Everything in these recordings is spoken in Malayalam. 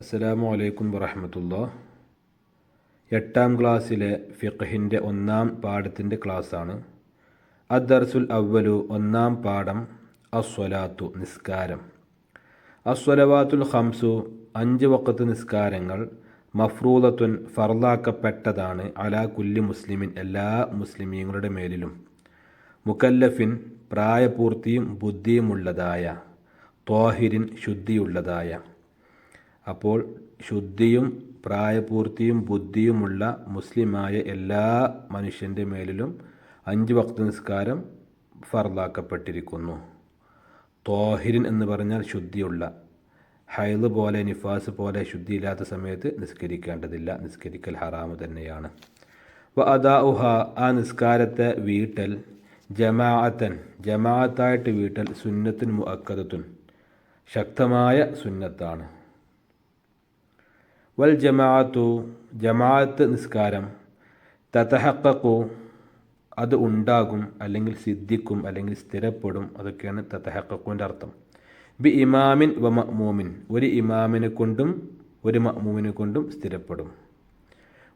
അസ്സലാമു അലൈക്കും വറഹ്മത്തുള്ളാഹി. 8ാം ക്ലാസ്സിലെ ഫിഖ്ഹിൻ്റെ 1ാം പാഠത്തിൻ്റെ ക്ലാസ്സാണ്. അദ്ദർസുൽ അവ്വലു 1ാം പാഠം അസ്വലാത്തു നിസ്കാരം. അസ്വലവാത്തുൽ ഖംസു 5 വഖത്ത് നിസ്കാരങ്ങൾ മഫ്റൂദത്തുൻ ഫർളാക്കപ്പെട്ടതാണ് അലാ കുല്ലി മുസ്ലിമിൻ എല്ലാ മുസ്ലിമീങ്ങളുടെ മേലിലും. മുക്കല്ലഫിൻ പ്രായപൂർത്തിയും ബുദ്ധിയുമുള്ളതായ, ത്വാഹിരിൻ ശുദ്ധിയുള്ളതായ. അപ്പോൾ ശുദ്ധിയും പ്രായപൂർത്തിയും ബുദ്ധിയുമുള്ള മുസ്ലിമായ എല്ലാ മനുഷ്യൻ്റെ മേലിലും 5 വഖ്ത് നിസ്കാരം ഫർളാക്കപ്പെട്ടിരിക്കുന്നു. ത്വാഹിരിൻ എന്ന് പറഞ്ഞാൽ ശുദ്ധിയുള്ള, ഹൈദ് പോലെ നിഫാസ് പോലെ ശുദ്ധിയില്ലാത്ത സമയത്ത് നിസ്കരിക്കേണ്ടതില്ല, നിസ്കരിക്കൽ ഹറാമ് തന്നെയാണ്. വ അദാഉഹ ആ നിസ്കാരത്തെ വീട്ടൽ ജമാഅത്തൻ ജമാഅത്തായിട്ട് വീട്ടൽ സുന്നത്തുൻ മുഅക്കദത്തുൻ ശക്തമായ സുന്നത്താണ്. വൽ ജമാഅത്തു ജമാഅത്ത് നിസ്കാരം തതഹഖഖു അത് ഉണ്ടാകും, അല്ലെങ്കിൽ സിദ്ധിക്കും, അല്ലെങ്കിൽ സ്ഥിരപ്പെടും. അതൊക്കെയാണ് തതഹഖഖുവിൻ്റെ അർത്ഥം. ബി ഇമാമിൻ വ മഅ്മൂമിൻ ഒരു ഇമാമിനെ കൊണ്ടും ഒരു മഅ്മൂമിനെ കൊണ്ടും സ്ഥിരപ്പെടും.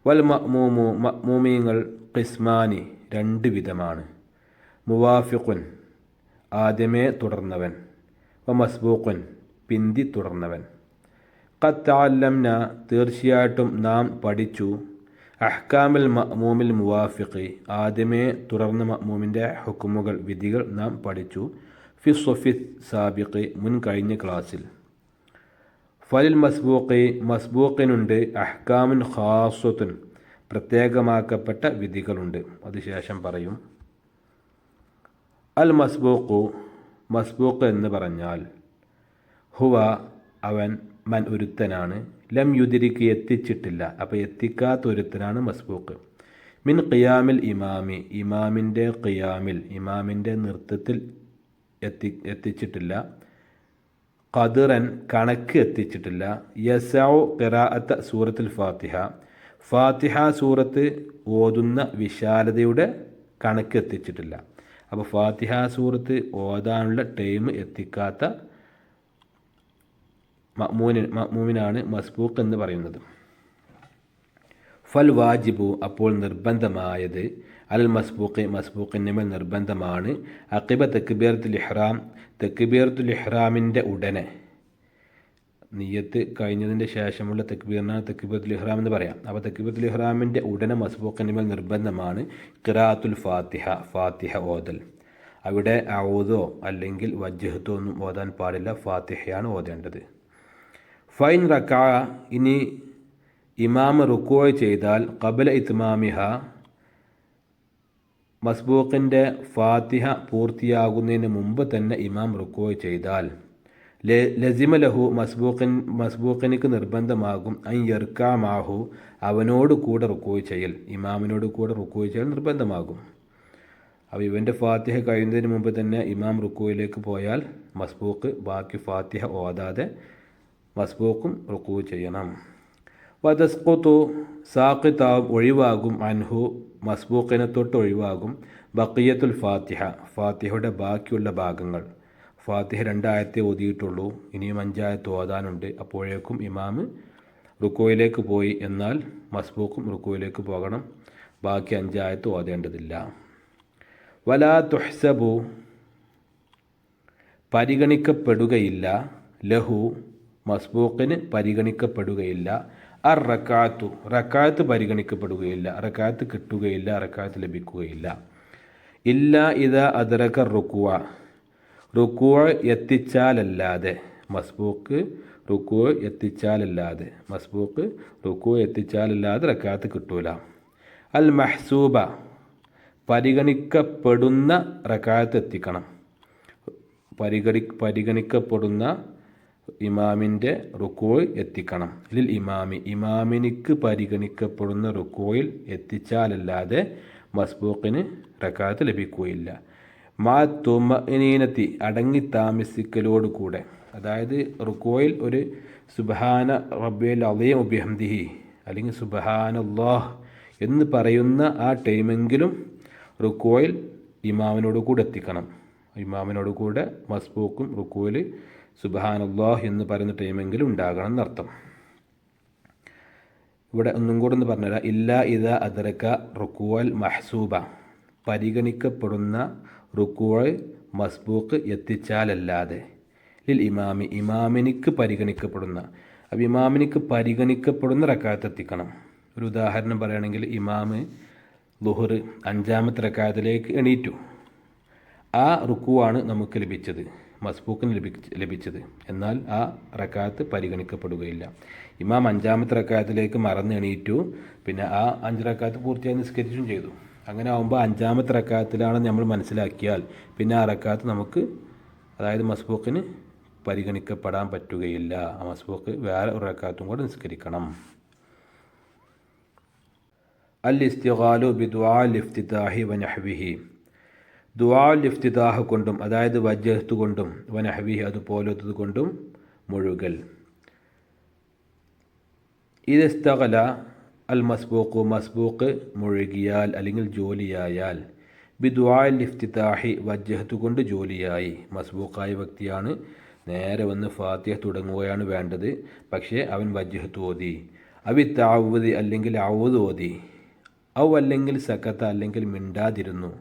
വൽ മഅ്മൂമു മഅ്മൂമീങ്ങൾ ഖിസ്മാനി 2 വിധമാണ്. മുവാഫിഖുൻ ആദ്യമേ തുടർന്നവൻ, വ മസ്ബൂഖുൻ പിന്തി തുടർന്നവൻ. ഖദ് തഅല്ലംന തീർച്ചയായിട്ടും നാം പഠിച്ചു, അഹ്കാമുൽ മഅ്മൂമിൽ മുവാഫിഖി ആദ്യമേ തുടർന്ന മഅ്മൂമിൻ്റെ ഹുക്കുമുകൾ വിധികൾ നാം പഠിച്ചു. ഫി സ്വഫി സാബിഖി മുൻ കഴിഞ്ഞ ക്ലാസ്സിൽ. ഫലിൽ മസ്ബൂഖി മസ്ബൂഖിനുണ്ട് അഹ്കാമുൻ ഖാസ്സത്തുൻ പ്രത്യേകമാക്കപ്പെട്ട വിധികളുണ്ട്. അതിനുശേഷം പറയും. അൽ മസ്ബൂഖു മസ്ബൂഖ് എന്ന് പറഞ്ഞാൽ ഹുവ അവൻ മൻ ഒരുത്തനാണ്, ലം യുദിരിക്ക് എത്തിച്ചിട്ടില്ല, അപ്പോൾ എത്തിക്കാത്ത ഒരുത്തനാണ് മസ്ബൂഖ്. മിൻ ഖിയാമിൽ ഇമാമി ഇമാമിൻ്റെ ഖിയാമിൽ ഇമാമിൻ്റെ നൃത്തത്തിൽ എത്തിച്ചിട്ടില്ല. ഖദറൻ കണക്ക് എത്തിച്ചിട്ടില്ല. യസഉ ഖിറാഅത്ത സൂറത്തുൽ ഫാത്തിഹ ഫാത്തിഹ സൂറത്ത് ഓതുന്ന വിശാലതയുടെ കണക്ക് എത്തിച്ചിട്ടില്ല. അപ്പോൾ ഫാത്തിഹ സൂറത്ത് ഓതാനുള്ള ടൈം എത്തിക്കാത്ത മഅ്മൂമിനാണ് മസ്ബൂഖ് എന്ന് പറയുന്നത്. ഫൽ വാജിബു അപ്പോൾ നിർബന്ധമായത് അൽ മസ്ബൂഖ് മസ്ബൂഖിൻ്റെ മേൽ നിർബന്ധമാണ്. അഖിബ തക്ബീറത്തുൽ ഇഹ്റാം തക്ബീറത്തുൽ ഇഹ്റാമിൻ്റെ ഉടനെ, നിയ്യത്ത് കഴിഞ്ഞതിൻ്റെ ശേഷമുള്ള തക്ബീറിനാണ് തക്ബീറത്തുൽ ഇഹ്റാം എന്ന് പറയാം. അപ്പോൾ തക്ബീറത്തുൽ ഇഹ്റാമിൻ്റെ ഉടനെ മസ്ബൂഖിൻ്റെ മേൽ നിർബന്ധമാണ് ഖിറാഅത്തുൽ ഫാത്തിഹ ഫാത്തിഹ ഓതൽ. അവിടെ ഔദോ അല്ലെങ്കിൽ വജ്ഹത്തോ ഒന്നും ഓതാൻ പാടില്ല, ഫാത്തിഹയാണ് ഓതേണ്ടത്. ഫൈൻ റക്അ ഇനി ഇമാം റുക്കൂ ചെയ്താൽ ഖബല ഇത്മാമിഹ മസ്ബൂഖിൻ്റെ ഫാത്തിഹ പൂർത്തിയാകുന്നതിന് മുമ്പ് തന്നെ ഇമാം റുക്കൂ ചെയ്താൽ ലസിമ ലഹു മസ്ബൂഖിനിക്ക് നിർബന്ധമാകും അൻ യർക്കാ മാഹു അവനോട് കൂടെ റുക്കൂ ചെയ്യൽ, ഇമാമിനോട് കൂടെ റുക്കൂ ചെയ്യൽ നിർബന്ധമാകും. അപ്പോൾ ഇവൻ്റെ ഫാത്തിഹ കഴിയുന്നതിന് മുമ്പ് തന്നെ ഇമാം റുക്കൂയിലേക്ക് പോയാൽ മസ്ബൂഖ് ബാക്കി ഫാത്തിഹ ഓതാതെ മസ്ബൂഖും റുക്കൂ ചെയ്യണം. വതസ്ഖുതു സാഖിതാവും ഒഴിവാകും, അൻഹു മസ്ബൂഖിനെ തൊട്ട് ഒഴിവാകും, ബഖിയത്തുൽ ഫാത്തിഹ ഫാത്തിഹയുടെ ബാക്കിയുള്ള ഭാഗങ്ങൾ. ഫാത്തിഹ 2 ആയത്തെ ഓതിയിട്ടുള്ളൂ, ഇനിയും 5 ആയത്ത് ഓതാനുണ്ട്. അപ്പോഴേക്കും ഇമാം റുക്കോയിലേക്ക് പോയി, എന്നാൽ മസ്ബൂഖും റുക്കോയിലേക്ക് പോകണം, ബാക്കി 5 ആയത്ത് ഓതേണ്ടതില്ല. വലാ തുഹ്സബു പരിഗണിക്കപ്പെടുകയില്ല, ലഹു മസ്ബൂഖിന് പരിഗണിക്കപ്പെടുകയില്ല, അർ റക്അത്തു റക്അത്ത് പരിഗണിക്കപ്പെടുകയില്ല, റക്അത്ത് കിട്ടുകയില്ല, റക്അത്ത് ലഭിക്കുകയില്ല. ഇല്ല ഇദാ അദ്റക റുക്വ റുക്കൂ എത്തിച്ചാലല്ലാതെ മസ്ബൂഖ് റുക്കൂ എത്തിച്ചാലല്ലാതെ മസ്ബൂഖ് റുക്കൂ എത്തിച്ചാലല്ലാതെ റക്അത്ത് കിട്ടൂല. അൽ മഹ്സൂബ പരിഗണിക്കപ്പെടുന്ന റക്അത്ത് എത്തിക്കണം. പരിഗണിക്കപ്പെടുന്ന ഇമാമിൻ്റെ റുക്കൂ എത്തിക്കണം. ലിൽ ഇമാമി ഇമാമിനിക്ക് പരിഗണിക്കപ്പെടുന്ന റുക്കൂയിൽ എത്തിച്ചാലല്ലാതെ മസ്ബൂഖിന് റക്അത്ത് ലഭിക്കുകയില്ല. മാ തുമഅനീനത്തി അടങ്ങി താമസിക്കലോട് കൂടെ, അതായത് റുക്കോയിൽ ഒരു സുബ്ഹാന റബ്ബിയൽ അളീം വബിഹംദിഹി അല്ലെങ്കിൽ സുബ്ഹാനല്ലാഹ് എന്ന് പറയുന്ന ആ ടൈമെങ്കിലും റുക്കോയിൽ ഇമാമിനോട് കൂടെ എത്തിക്കണം. ഇമാമിനോട് കൂടെ മസ്ബൂഖും റുക്കോയിൽ സുബ്ഹാനല്ലാഹ് എന്ന് പറയുന്ന ടൈമെങ്കിലും ഉണ്ടാകണം എന്നർത്ഥം. ഇവിടെ ഒന്നും കൂടെ ഒന്ന് പറഞ്ഞുതരാം. ഇല്ലാ ഇദാ അദ്റക റുക്കുവൽ മഹ്സൂബ, പരിഗണിക്കപ്പെടുന്ന റുക്കുവൽ മസ്ബൂക്ക് എത്തിച്ചാലല്ലാതെ, ലിൽ ഇമാമി, ഇമാമിനിക്ക് പരിഗണിക്കപ്പെടുന്ന, അപ്പോൾ ഇമാമിനിക്ക് പരിഗണിക്കപ്പെടുന്ന റക്കാത്ത് എത്തിക്കണം. ഒരു ഉദാഹരണം പറയുകയാണെങ്കിൽ, ഇമാമ് ളുഹർ 5-ാമത്തെ റക്കാത്തിലേക്ക് എണീറ്റു. ആ റുക്കുവാണ് നമുക്ക് ലഭിച്ചത്, മസ്ബൂക്കിന് ലഭിച്ചത്. എന്നാൽ ആ റക്കാത്ത് പരിഗണിക്കപ്പെടുകയില്ല. ഇമാം 5-ാമത്തെ റക്കാത്തിലേക്ക് മറന്ന് എണീറ്റു, പിന്നെ ആ 5 റക്കാത്ത് പൂർത്തിയായി നിസ്കരിച്ചും ചെയ്തു. അങ്ങനെ ആകുമ്പോൾ 5-ാമത്തെ റക്കാത്തിലാണെന്ന് നമ്മൾ മനസ്സിലാക്കിയാൽ പിന്നെ ആ റക്കാത്ത് നമുക്ക്, അതായത് മസ്ബൂക്കിന് പരിഗണിക്കപ്പെടാൻ പറ്റുകയില്ല. ആ മസ്ബൂക്ക് വേറെ ഒരു റക്കാത്തും കൂടെ നിസ്കരിക്കണം. അൽ ഇസ്തിഗാലു ബി ദുആൽ ഇഫ്തിതാഹി വ നഹ്വിഹി, ദുആൽ ഇഫ്തിതാഹ് കൊണ്ടും, അതായത് വജ്ഹത്ത് കൊണ്ടും, വ നഹ്വിഹി അതുപോലത്തത് കൊണ്ടും മുഴുകൽ. ഇത് ഇസ്തഗല അൽ മസ്ബൂഖ്, മസ്ബൂഖ് മുഴുകിയാൽ അല്ലെങ്കിൽ ജോലിയായാൽ, ബി ദുആൽ ഇഫ്തിതാഹി വജ്ഹത്ത് കൊണ്ട് ജോലിയായി, മസ്ബൂഖായ വ്യക്തിയാണ്, നേരെ വന്ന് ഫാത്തിഹ തുടങ്ങുകയാണ് വേണ്ടത്, പക്ഷേ അവൻ വജ്ഹത്ത് ഓതി. അവി തഅവ്വുദ് അല്ലെങ്കിൽ ഔദ് ഓതി, ഔ അല്ലെങ്കിൽ സക്കത്ത അല്ലെങ്കിൽ മിണ്ടാതിരുന്നു,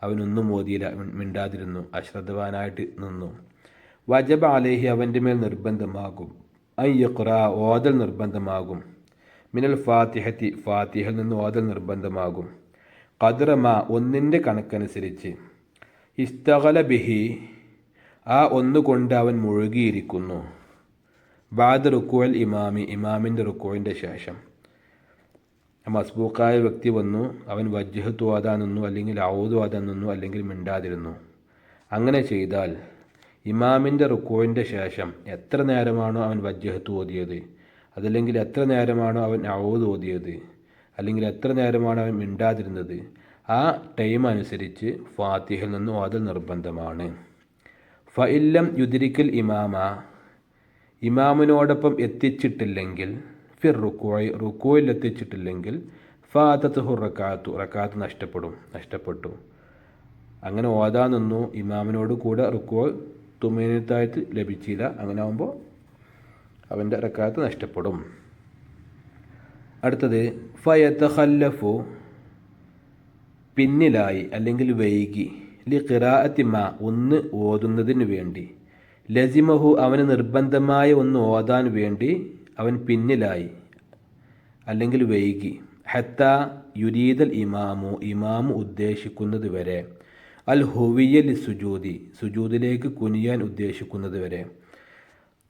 അവനൊന്നും ഓതിയില്ല, മിണ്ടാതിരുന്നു, അശ്രദ്ധവാനായിട്ട് നിന്നു. വജബ അലൈഹി, അവൻ്റെ മേൽ നിർബന്ധമാകും, അൻ യഖ്റഅ ഓതൽ നിർബന്ധമാകും, മിനൽ ഫാത്തിഹത്തി ഫാത്തിഹയിൽ നിന്ന് ഓതൽ നിർബന്ധമാകും, ഖദ്റമ ഒന്നിൻ്റെ കണക്കനുസരിച്ച്, ഇസ്തഗല ബിഹി ആ ഒന്നുകൊണ്ട് അവൻ മുഴുകിയിരിക്കുന്നു, ബഅദ റുക്കുഅൽ ഇമാമി ഇമാമിൻ്റെ റുക്കുവിൻ്റെ ശേഷം. മസ്ബൂക്കായ വ്യക്തി വന്നു, അവൻ വജ്ഹത്ത് ഓതാൻ നിന്നു, അല്ലെങ്കിൽ ഔദ് ഓതാൻ നിന്നു, അല്ലെങ്കിൽ മിണ്ടാതിരുന്നു. അങ്ങനെ ചെയ്താൽ ഇമാമിൻ്റെ റുക്കുവിൻ്റെ ശേഷം എത്ര നേരമാണോ അവൻ വജ്ഹത്ത് ഓതിയത്, അതല്ലെങ്കിൽ എത്ര നേരമാണോ അവൻ ഔദ് ഓതിയത്, അല്ലെങ്കിൽ എത്ര നേരമാണോ അവൻ മിണ്ടാതിരുന്നത്, ആ ടൈം അനുസരിച്ച് ഫാത്തിഹയിൽ നിന്ന് ഓതൽ നിർബന്ധമാണ്. ഫഇല്ലം യുദ്രിക്കൽ ഇമാമ, ഇമാമിനോടൊപ്പം എത്തിച്ചിട്ടില്ലെങ്കിൽ, ഫിർ റുക്കുഅ് റുക്കുയിൽ എത്തിച്ചിട്ടില്ലെങ്കിൽ, ഫാതത്തുഹു റക്കാത്തു റക്കാത്ത് നഷ്ടപ്പെട്ടു. അങ്ങനെ ഓതാൻ നിന്നു, ഇമാമിനോട് കൂടെ റുക്കുഅ് തുമീനത്തായിട്ട് ലഭിച്ചില്ല, അങ്ങനെ ആകുമ്പോൾ അവൻ്റെ റക്കാത്ത് നഷ്ടപ്പെടും. അടുത്തത് ഫയതഖല്ലഫു, പിന്നിലായി അല്ലെങ്കിൽ വൈകി, ലി ഖിറാഅത്തി മാ ഒന്ന് ഓതുന്നതിന് വേണ്ടി, ലസിമഹു അവന് നിർബന്ധമായ ഒന്ന് ഓതാൻ വേണ്ടി അവൻ പിന്നിലായി അല്ലെങ്കിൽ വൈകി, ഹത്ത യുരീദൽ ഇമാമു ഇമാമു ഉദ്ദേശിക്കുന്നത് വരെ, അൽ ഹുവിയ ലി സുജൂദി സുജൂദിലേക്ക് കുനിയാൻ ഉദ്ദേശിക്കുന്നത് വരെ.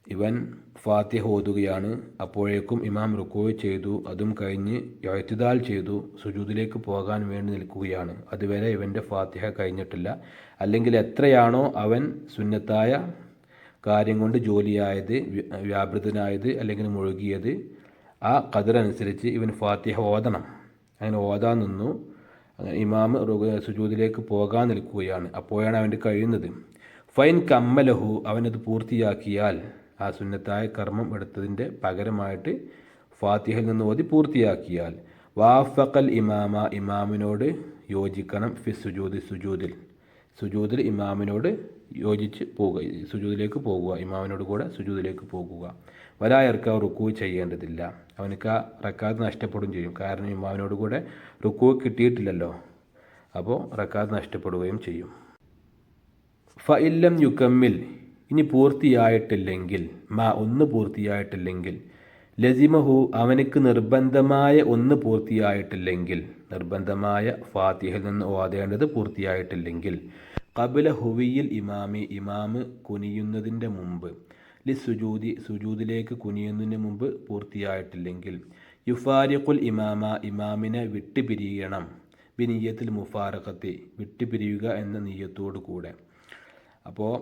ഇവൻ ഫാത്തിഹ ഓതുകയാണ്, അപ്പോഴേക്കും ഇമാം റുക്കൂ ചെയ്തു, അതും കഴിഞ്ഞ് ഇഅ്തിദാൽ ചെയ്തു, സുജൂദിലേക്ക് പോകാൻ വേണ്ടി നിൽക്കുകയാണ്. അതുവരെ ഇവൻ്റെ ഫാത്തിഹ കഴിഞ്ഞിട്ടില്ല. അല്ലെങ്കിൽ എത്രയാണോ അവൻ സുന്നത്തായ കാര്യം കൊണ്ട് ജോലിയായത്, വ്യാപൃതനായത്, അല്ലെങ്കിൽ മുഴുകിയത്, ആ ഖദർ അനുസരിച്ച് ഇവൻ ഫാത്തിഹ ഓതണം. അങ്ങനെ ഓതാൻ നിന്നു, ഇമാം സുജൂദിലേക്ക് പോകാൻ നിൽക്കുകയാണ്, അപ്പോഴാണ് അവൻ്റെ കഴിയുന്നത്. ഫൈൻ കമ്മലഹു, അവനത് പൂർത്തിയാക്കിയാൽ, ആ സുന്നത്തായ കർമ്മം എടുത്തതിൻ്റെ പകരമായിട്ട് ഫാത്തിഹയിൽ നിന്ന് ഓതി പൂർത്തിയാക്കിയാൽ, വാഫഖൽ ഇമാമ ഇമാമിനോട് യോജിക്കണം, ഫി സുജൂദിൽ ഇമാമിനോട് യോജിച്ച് പോകുക, സുജൂദിലേക്ക് പോകുക, ഇമാമിനോട് കൂടെ സുജൂദിലേക്ക് പോകുക. വലായർക്ക റുക്കൂ ചെയ്യേണ്ടതില്ല, അവനക്ക് ആ റക്കാത്ത് നഷ്ടപ്പെടുകയും ചെയ്യും. കാരണം ഇമാമിനോട് കൂടെ റുക്കൂ കിട്ടിയിട്ടില്ലല്ലോ, അപ്പോൾ റക്കാത്ത് നഷ്ടപ്പെടുകയും ചെയ്യും. ഫഇല്ലം യുക്കമ്മിൽ, ഇനി പൂർത്തിയായിട്ടില്ലെങ്കിൽ, ഒന്ന് പൂർത്തിയായിട്ടില്ലെങ്കിൽ, ലസിമഹു അവനക്ക് നിർബന്ധമായ ഒന്ന് പൂർത്തിയായിട്ടില്ലെങ്കിൽ, നിർബന്ധമായ ഫാത്തിഹയിൽ നിന്ന് ഓതേണ്ടത് പൂർത്തിയായിട്ടില്ലെങ്കിൽ, ഖബ്ല ഹുവിയിൽ ഇമാമി ഇമാമ് കുനിയുന്നതിൻ്റെ മുമ്പ്, ലി സുജൂദിലേക്ക് കുനിയുന്നതിന് മുമ്പ് പൂർത്തിയായിട്ടില്ലെങ്കിൽ, യുഫാരിഖുൽ ഇമാമ ഇമാമിനെ വിട്ടുപിരിയണം, ബിനിയ്യത്തിൽ മുഫാറഖത്തി വിട്ടുപിരിയുക എന്ന നിയ്യത്തോടു കൂടെ. അപ്പോൾ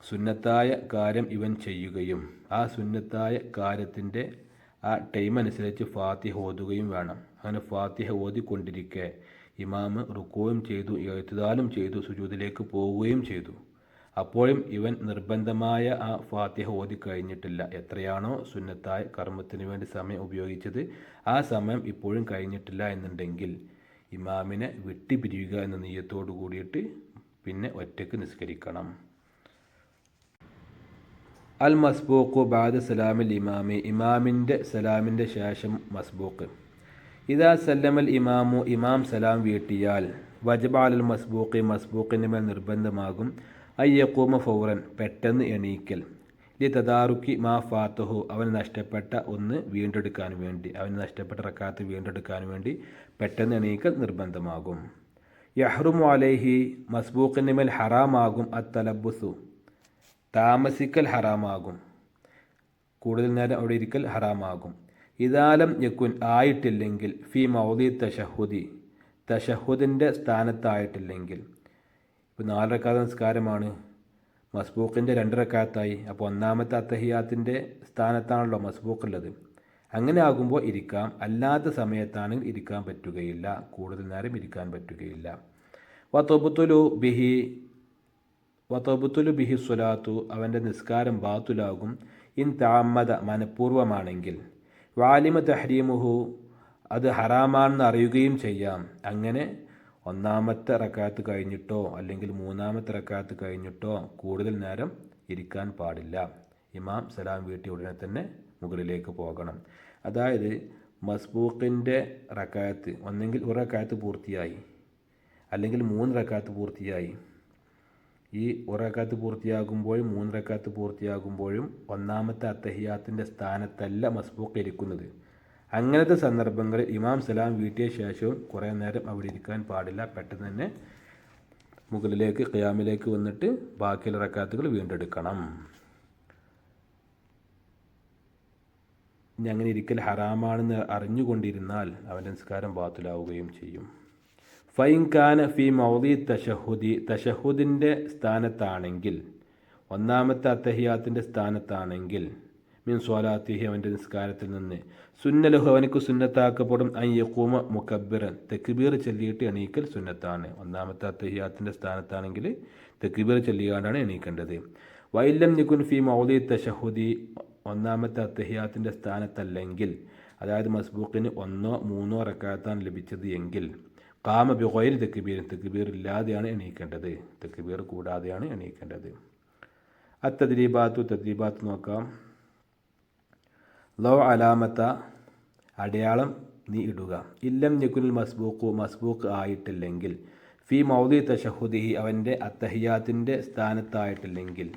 സുന്നത്തായ കാര്യം ഇവൻ ചെയ്യുകയും ആ സുന്നത്തായ കാര്യത്തിൻ്റെ ആ ടൈം അനുസരിച്ച് ഫാത്തിഹ ഓതുകയും വേണം. അങ്ങനെ ഫാത്തിഹ ഓതിക്കൊണ്ടിരിക്കെ ഇമാമ് റുക്കുവും ചെയ്തു, ഇഅ്തിദാലും ചെയ്തു, സുജൂദിലേക്ക് പോവുകയും ചെയ്തു. അപ്പോഴും ഇവൻ നിർബന്ധമായ ആ ഫാത്തിഹ ഓതി കഴിഞ്ഞിട്ടില്ല. എത്രയാണോ സുന്നത്തായ കർമ്മത്തിന് വേണ്ടി സമയം ഉപയോഗിച്ചത്, ആ സമയം ഇപ്പോഴും കഴിഞ്ഞിട്ടില്ല എന്നുണ്ടെങ്കിൽ ഇമാമിനെ വിട്ടുപിരിയുക എന്ന നിയ്യത്തോടു കൂടിയിട്ട് പിന്നെ ഒറ്റയ്ക്ക് നിസ്കരിക്കണം. അൽ മസ്ബൂഖു ബാദ സലാമിൽ ഇമാമി, ഇമാമിൻ്റെ സലാമിൻ്റെ ശേഷം മസ്ബൂഖ്. ഇദാ സല്ലമൽ ഇമാമു, ഇമാം സലാം വീട്ടിയാൽ വജബ അൽ മസ്ബൂഖി, മസ്ബൂഖിൻ്റെ മേൽ നിർബന്ധമാകും അയ്യക്കൂമ ഫൗറൻ, പെട്ടെന്ന് എണീക്കൽ, ലി തദാറുക്കി മാ ഫാത്തുഹു, അവൻ നഷ്ടപ്പെട്ട ഒന്ന് വീണ്ടെടുക്കാൻ വേണ്ടി, അവൻ നഷ്ടപ്പെട്ട റക്കാത്ത് വീണ്ടെടുക്കാൻ വേണ്ടി പെട്ടെന്ന് എണീക്കൽ നിർബന്ധമാകും. യഹ്റുമു അലൈഹി, മസ്ബൂഖിൻ്റെ മേൽ ഹറാമാകും അത്തലബുസു, താമസിക്കൽ ഹറാമാകും, കൂടുതൽ നേരം അവിടെ ഇരിക്കൽ ഹറാമാകും. ഇദാലം യക്കുൻ, ആയിട്ടില്ലെങ്കിൽ, ഫി മൗദി തശഹുദി, തശഹുദിൻ്റെ സ്ഥാനത്തായിട്ടില്ലെങ്കിൽ. ഇപ്പോൾ 4 റക്അത്ത് നിസ്കാരമാണ്, മസ്ബൂഖിൻ്റെ 2 റക്അത്തായി, അപ്പോൾ ഒന്നാമത്തെ അത്തഹിയാത്തിൻ്റെ സ്ഥാനത്താണല്ലോ മസ്ബൂഖുള്ളത്. അങ്ങനെ ആകുമ്പോൾ ഇരിക്കാം, അല്ലാത്ത സമയത്താണെങ്കിൽ ഇരിക്കാൻ പറ്റുകയില്ല, കൂടുതൽ നേരം ഇരിക്കാൻ പറ്റുകയില്ല. വതബുത്തുലു ബിഹി സ്വലാത്തു, അവൻ്റെ നിസ്കാരം ബാത്തുലാകും, ഇൻ തഅമ്മദ, മനഃപൂർവ്വമാണെങ്കിൽ, വാലിമ തഹ്രീമുഹു, അത് ഹറാമാണെന്ന് അറിയുകയും ചെയ്യാം. അങ്ങനെ ഒന്നാമത്തെ റക്അത്ത് കഴിഞ്ഞിട്ടോ അല്ലെങ്കിൽ 3-ാമത്തെ റക്അത്ത് കഴിഞ്ഞിട്ടോ കൂടുതൽ നേരം ഇരിക്കാൻ പാടില്ല. ഇമാം സലാം വീട്ടി ഉടനെ തന്നെ മുകളിലേക്ക് പോകണം. അതായത് മസ്ബൂഖിൻ്റെ റക്അത്ത് ഒന്നെങ്കിൽ 1 റക്അത്ത് പൂർത്തിയായി, അല്ലെങ്കിൽ 3 റക്അത്ത് പൂർത്തിയായി. ഈ 1 റക്അത്ത് പൂർത്തിയാകുമ്പോഴും 3 റക്അത്ത് പൂർത്തിയാകുമ്പോഴും ഒന്നാമത്തെ അത്തഹിയാത്തിൻ്റെ സ്ഥാനത്തല്ല മസ്ബൂഖ് ഇരിക്കുന്നത്. അങ്ങനത്തെ സന്ദർഭങ്ങളിൽ ഇമാം സലാം വീട്ടിയ ശേഷവും കുറേ നേരം അവിടെ ഇരിക്കാൻ പാടില്ല, പെട്ടെന്ന് തന്നെ മുകളിലേക്ക് ഖിയാമിലേക്ക് വന്നിട്ട് ബാക്കിയുള്ള റക്അത്തുകൾ വീണ്ടെടുക്കണം. ഇനി അങ്ങനെ ഇരിക്കൽ ഹറാമാണെന്ന് അറിഞ്ഞുകൊണ്ടിരുന്നാൽ അവൻ്റെ നിസ്കാരം ബാത്തിലാവുകയും ചെയ്യും. ഫൈൻ ഖാന ഫി മൗദി തശഹുദി, തശഹുദിൻ്റെ സ്ഥാനത്താണെങ്കിൽ, ഒന്നാമത്തെ അത്തഹിയാത്തിൻ്റെ സ്ഥാനത്താണെങ്കിൽ, മിൻ സ്വലാത്തിഹി, അവൻ്റെ നിസ്കാരത്തിൽ നിന്ന്, സുന്നലഹു, അവനക്ക് സുന്നത്താക്കപ്പെടും, അൻ യഖൂമ മുകബ്ബിറൻ, തക്ബീർ ചൊല്ലിയിട്ട് എണീക്കൽ സുന്നത്താണ്. ഒന്നാമത്തെ അത്തഹിയാത്തിൻ്റെ സ്ഥാനത്താണെങ്കിൽ തക്ബീർ ചൊല്ലിയാണ്ടാണ് എണീക്കേണ്ടത്. വൈലം യകുൻ ഫി മൗദി തശഹുദി, ഒന്നാമത്തെ അത്തഹിയാത്തിൻ്റെ സ്ഥാനത്തല്ലെങ്കിൽ, അതായത് മസ്ബൂഖിന് 1-3 റക്അത്താണ് ലഭിച്ചത് എങ്കിൽ, ഖാമ ബിഗൈരി തക്ബീർ, തക്ബീർ ഇല്ലാതെയാണ് എണീക്കേണ്ടത്, തക്ബീർ കൂടാതെയാണ് എണീക്കേണ്ടത്. തദ്രീബാത്ത് നോക്കാം. ലോ അലാമത്ത, അടയാളം നീ ഇടുക. ഇല്ലം യകുനിൽ മസ്ബൂഖു, മസ്ബൂഖ് ആയിട്ടില്ലെങ്കിൽ, ഫി മൗദി തശഹുദിഹി, അവൻ്റെ അത്തഹിയാത്തിൻ്റെ സ്ഥാനത്തായിട്ടില്ലെങ്കിൽ,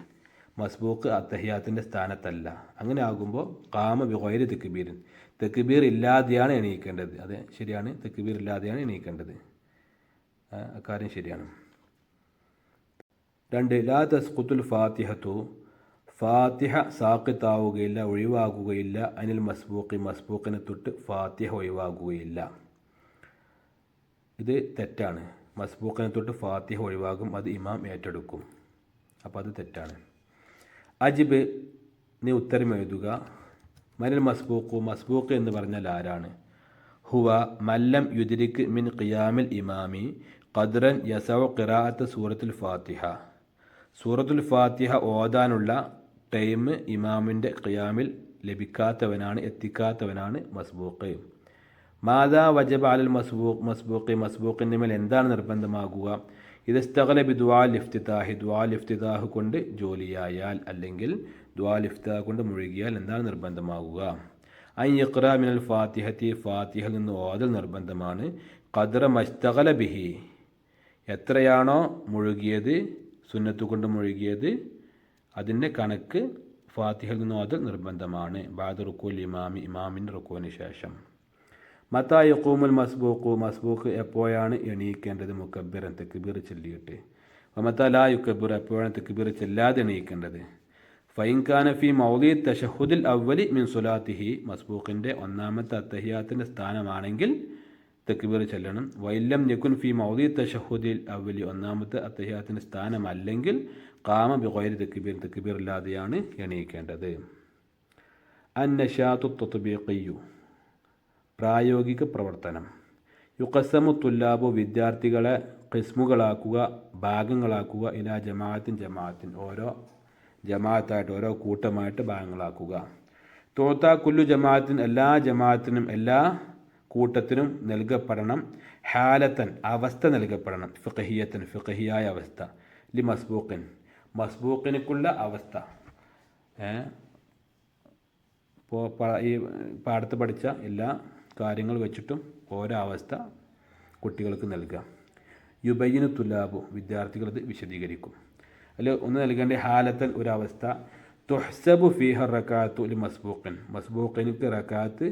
മസ്ബൂഖ് അത്തഹിയാത്തിൻ്റെ സ്ഥാനത്തല്ല. അങ്ങനെ ആകുമ്പോൾ ഖാമ ബിഗൈരി തക്ബീരിൻ, തക്ബീർ ഇല്ലാതെയാണ് എണീക്കേണ്ടത്. അതെ, ശരിയാണ്, തക്ബീർ ഇല്ലാതെയാണ് എണീക്കേണ്ടത്, അക്കാര്യം ശരിയാണ്. 2 ലാ തസ്ഖുത്തുൽ ഫാത്തിഹത്തു, ഫാത്തിഹ സാഖിത്താവുകയില്ല, ഒഴിവാകുകയില്ല, അനിൽ മസ്ബൂഖി, മസ്ബൂഖിനെ തൊട്ട് ഫാത്തിഹ ഒഴിവാകുകയില്ല. ഇത് തെറ്റാണ്. മസ്ബൂഖിനെ തൊട്ട് ഫാത്തിഹ ഒഴിവാകും, അത് ഇമാം ഏറ്റെടുക്കും, അപ്പോൾ അത് തെറ്റാണ്. അജിബ്, നീ ഉത്തരം എഴുതുക. മനിൽ മസ്ബൂഖു, മസ്ബൂഖ് എന്ന് പറഞ്ഞാൽ ആരാണ്? ഹുവ മല്ലം യുദ്രിക് മിൻ ഖിയാമിൽ ഇമാമി ഖദ്റൻ യസഉ ഖിറാഅത്ത് സൂറത്തുൽ ഫാത്തിഹ, സൂറത്തുൽ ഫാത്തിഹ ഓതാനുള്ള ടൈം ഇമാമിൻ്റെ ഖിയാമിൽ ലഭിക്കാത്തവനാണ്, എത്തിക്കാത്തവനാണ് മസ്ബൂഖ്. മാദാ വജബ അലൽ മസ്ബൂഖ്, മസ്ബൂഖിൻ്റെ മേൽ എന്താണ് നിർബന്ധമാകുക? ഇദസ്തഗല ബി ദുആൽ ഇഫ്തിതാഹി, ദുആൽ ഇഫ്തിതാഹ് കൊണ്ട് ജോലിയായാൽ, അല്ലെങ്കിൽ ദുആൽ ഇഫ്തിതാഹ് കൊണ്ട് മുഴുകിയാൽ എന്താണ് നിർബന്ധമാകുക? അൻ യഖ്റഅ മിനൽ ഫാത്തിഹത്തി, ഫാത്തിഹയിൽ നിന്ന് ഓതൽ നിർബന്ധമാണ്. ഖദ്റ മസ്തഗല ബിഹി, എത്രയാണോ മുഴുകിയത്, സുന്നത്ത് കൊണ്ട് മുഴുകിയത്, അതിൻ്റെ കണക്ക് ഫാത്തിഹയിൽ നിന്ന് ഓതൽ നിർബന്ധമാണ്. ബഅദ റുകൂൽ ഇമാമി, ഇമാമിൻ്റെ റുകൂവിന് ശേഷം. മത്താ യഖൂമുൽ മസ്ബൂഖു, മസ്ബൂഖ് എപ്പോഴാണ് എണീക്കേണ്ടത്? മുകബ്ബിറൻ, തക്ബീർ ചൊല്ലിയിട്ട്. വമത്താ ലാ യുകബ്ബിർ, എപ്പോഴാണ് തക്ബീർ ചെല്ലാതെ എണീക്കേണ്ടത്? ഫൈൻ കാന ഫി മൗദി തശഹുദിൽ അവ്വലി മിൻ സ്വലാത്തിഹി, മസ്ബൂഖിൻ്റെ 1-ാമത്തെ അത്തഹിയാത്തിൻ്റെ സ്ഥാനമാണെങ്കിൽ തക്ബീർ ചൊല്ലണം. വൈലം യകുൻ ഫി മൗദി തശഹുദിൽ അവ്വലി, 1-ാമത്തെ അത്തഹിയാത്തിൻ്റെ സ്ഥാനമല്ലെങ്കിൽ ഖാമ ബിഗൈരി തക്ബീർ, തക്ബീർ ഇല്ലാതെയാണ് എണീക്കേണ്ടത്. അന്നശാതു തത്ബീഖിയു, പ്രായോഗിക പ്രവർത്തനം. യുഖസ്സമു തുല്ലാബു, വിദ്യാർത്ഥികളെ ഖിസ്മുകളാക്കുക, ഭാഗങ്ങളാക്കുക, ഇലാ ജമാഅത്തിൻ, ഓരോ ജമാഅത്തായിട്ട്, ഓരോ കൂട്ടമായിട്ട് ഭാഗങ്ങളാക്കുക. തോത്ത കുല്ലു ജമാഅത്തിൻ, എല്ലാ ജമാഅത്തിനും എല്ലാ കൂട്ടത്തിനും നൽകപ്പെടണം. ഹാലത്തൻ, അവസ്ഥ നൽകപ്പെടണം. ഫിഖഹിയത്തൻ, ഫിഖഹിയായ അവസ്ഥ. ലി മസ്ബൂഖിൻ, മസ്ബൂഖിനുള്ള അവസ്ഥ. ഈ പാഠത്ത് പഠിച്ച എല്ലാ കാര്യങ്ങൾ വെച്ചിട്ടും ഓരോ അവസ്ഥ കുട്ടികൾക്ക് നൽകുക. യുബയ്യിനു തുലാബു, വിദ്യാർത്ഥികളത് വിശദീകരിക്കും. അതിൽ ഒന്ന് നൽകേണ്ട ഹാലത്തൻ ഒരവസ്ഥ, തുഹ്സബു ഫീഹ റകാത്തു ലി മസ്ബൂഖൻ, മസ്ബൂഖിനിക്ക് റകാത്ത്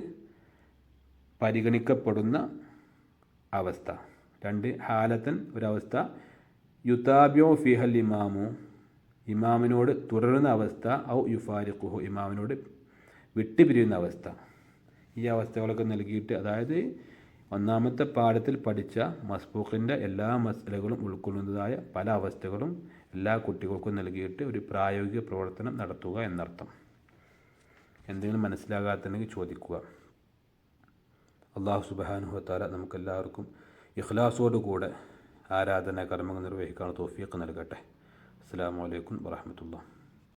പരിഗണിക്കപ്പെടുന്ന അവസ്ഥ. രണ്ട്, ഹാലത്തൻ ഒരവസ്ഥ, യുതാബിയോ ഫീഹൽ ഇമാമു, ഇമാമിനോട് തുടരുന്ന അവസ്ഥ, ഔ യുഫാരിഖുഹു, ഇമാമിനോട് വിട്ടുപിരിയുന്ന അവസ്ഥ. ഈ അവസ്ഥകളൊക്കെ നൽകിയിട്ട്, അതായത് ഒന്നാമത്തെ പാഠത്തിൽ പഠിച്ച മസ്ബൂഖിൻ്റെ എല്ലാ മസലകളും ഉൾക്കൊള്ളുന്നതായ പല അവസ്ഥകളും എല്ലാ കുട്ടികൾക്കും നൽകിയിട്ട് ഒരു പ്രായോഗിക പ്രവർത്തനം നടത്തുക എന്നർത്ഥം. എന്തെങ്കിലും മനസ്സിലാകാത്തുണ്ടെങ്കിൽ ചോദിക്കുക. അല്ലാഹു സുബ്ഹാനഹു വ തആല നമുക്കെല്ലാവർക്കും ഇഖ്ലാസോടുകൂടെ ആരാധനാ കർമ്മങ്ങൾ നിർവഹിക്കാൻ തൗഫീഖ് നൽകട്ടെ. അസ്സലാമു അലൈക്കും വറഹ്മത്തുള്ളാഹി.